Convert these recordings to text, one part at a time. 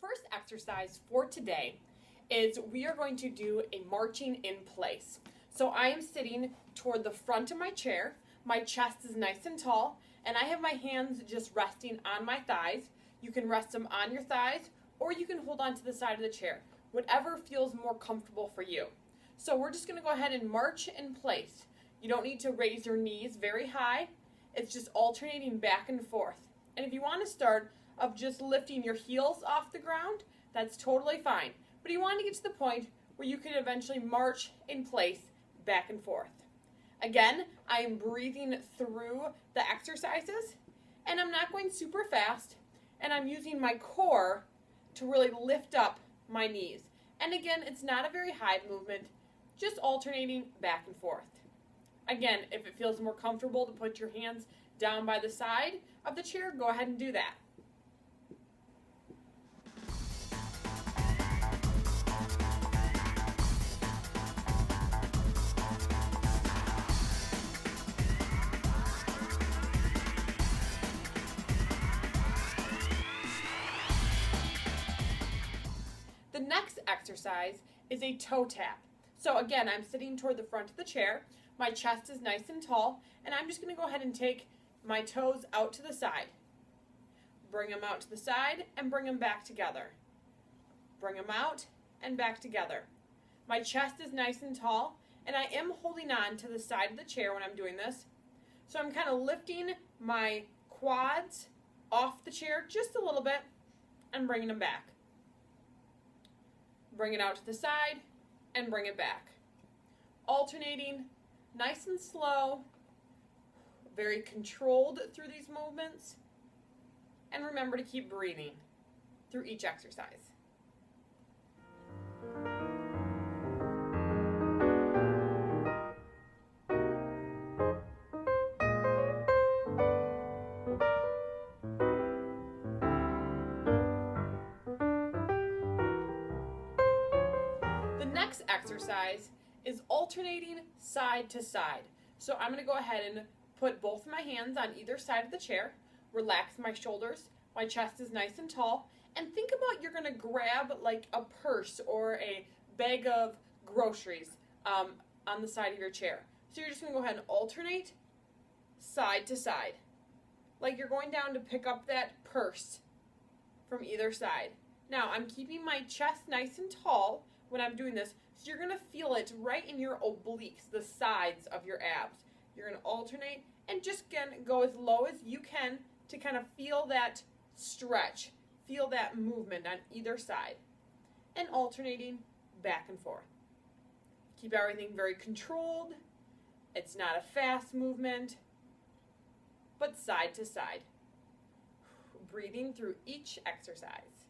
first exercise for today is we are going to do a marching in place. So I am sitting toward the front of my chair, my chest is nice and tall, and I have my hands just resting on my thighs. You can rest them on your thighs, or you can hold on to the side of the chair, whatever feels more comfortable for you. So we're just going to go ahead and march in place. You don't need to raise your knees very high. It's just alternating back and forth. And if you want to start of just lifting your heels off the ground, that's totally fine. But you want to get to the point where you can eventually march in place back and forth. Again, I am breathing through the exercises, and I'm not going super fast, and I'm using my core to really lift up my knees. And again, it's not a very high movement, just alternating back and forth. Again, if it feels more comfortable to put your hands down by the side of the chair, go ahead and do that. The next exercise is a toe tap. So again, I'm sitting toward the front of the chair, my chest is nice and tall, and I'm just going to go ahead and take my toes out to the side. Bring them out to the side and bring them back together. Bring them out and back together. My chest is nice and tall, and I am holding on to the side of the chair when I'm doing this. So I'm kind of lifting my quads off the chair just a little bit and bringing them back. Bring it out to the side and bring it back. Alternating, nice and slow, very controlled through these movements. And remember to keep breathing through each exercise. The next exercise is alternating side to side. So I'm going to go ahead and put both of my hands on either side of the chair, relax my shoulders, my chest is nice and tall, and think about you're going to grab like a purse or a bag of groceries on the side of your chair. So you're just going to go ahead and alternate side to side, like you're going down to pick up that purse from either side. Now I'm keeping my chest nice and tall when I'm doing this, so you're going to feel it right in your obliques, the sides of your abs. You're going to alternate and just again go as low as you can to kind of feel that stretch, feel that movement on either side, and alternating back and forth. Keep everything very controlled. It's not a fast movement, but side to side. Breathing through each exercise.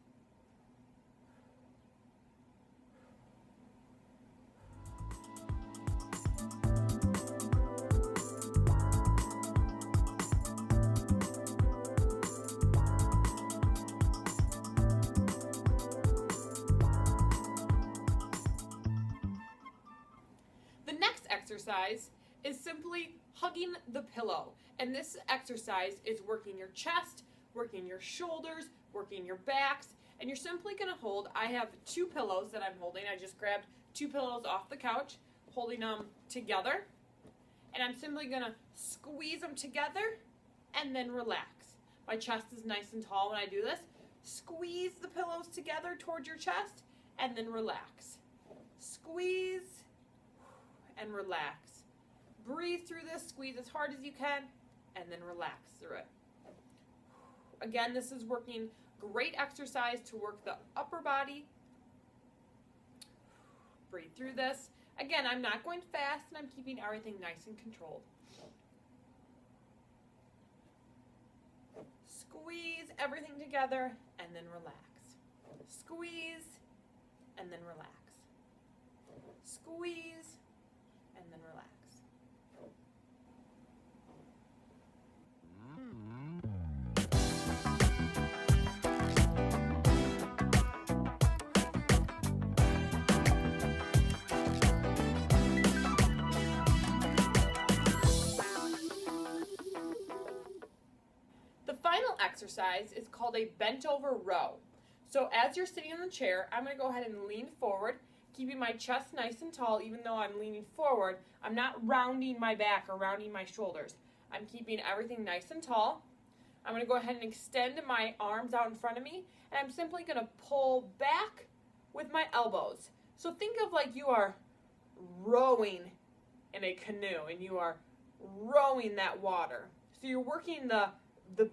Exercise is simply hugging the pillow, and this exercise is working your chest, working your shoulders, working your backs, and you're simply going to hold. I have two pillows that I'm holding. I just grabbed two pillows off the couch, holding them together, and I'm simply going to squeeze them together and then relax. My chest is nice and tall when I do this. Squeeze the pillows together towards your chest and then relax. Squeeze and relax. Breathe through this, squeeze as hard as you can, and then relax through it. Again, this is working great exercise to work the upper body. Breathe through this. Again, I'm not going fast, and I'm keeping everything nice and controlled. Squeeze everything together, and then relax. Squeeze, and then relax. Squeeze, and then relax. The final exercise is called a bent over row. So as you're sitting in the chair, I'm going to go ahead and lean forward, keeping my chest nice and tall. Even though I'm leaning forward, I'm not rounding my back or rounding my shoulders. I'm keeping everything nice and tall. I'm going to go ahead and extend my arms out in front of me, and I'm simply going to pull back with my elbows. So think of like you are rowing in a canoe, and you are rowing that water. So you're working the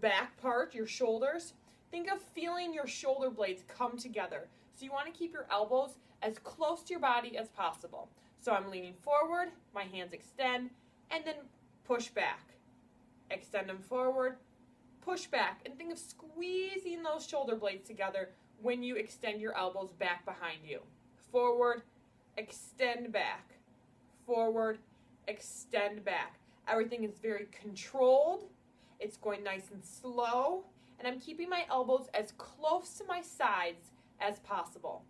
back part, your shoulders. Think of feeling your shoulder blades come together. So you want to keep your elbows as close to your body as possible. So I'm leaning forward, my hands extend, and then push back. Extend them forward, push back, and think of squeezing those shoulder blades together when you extend your elbows back behind you. Forward, extend back. Forward, extend back. Everything is very controlled. It's going nice and slow, and I'm keeping my elbows as close to my sides as possible.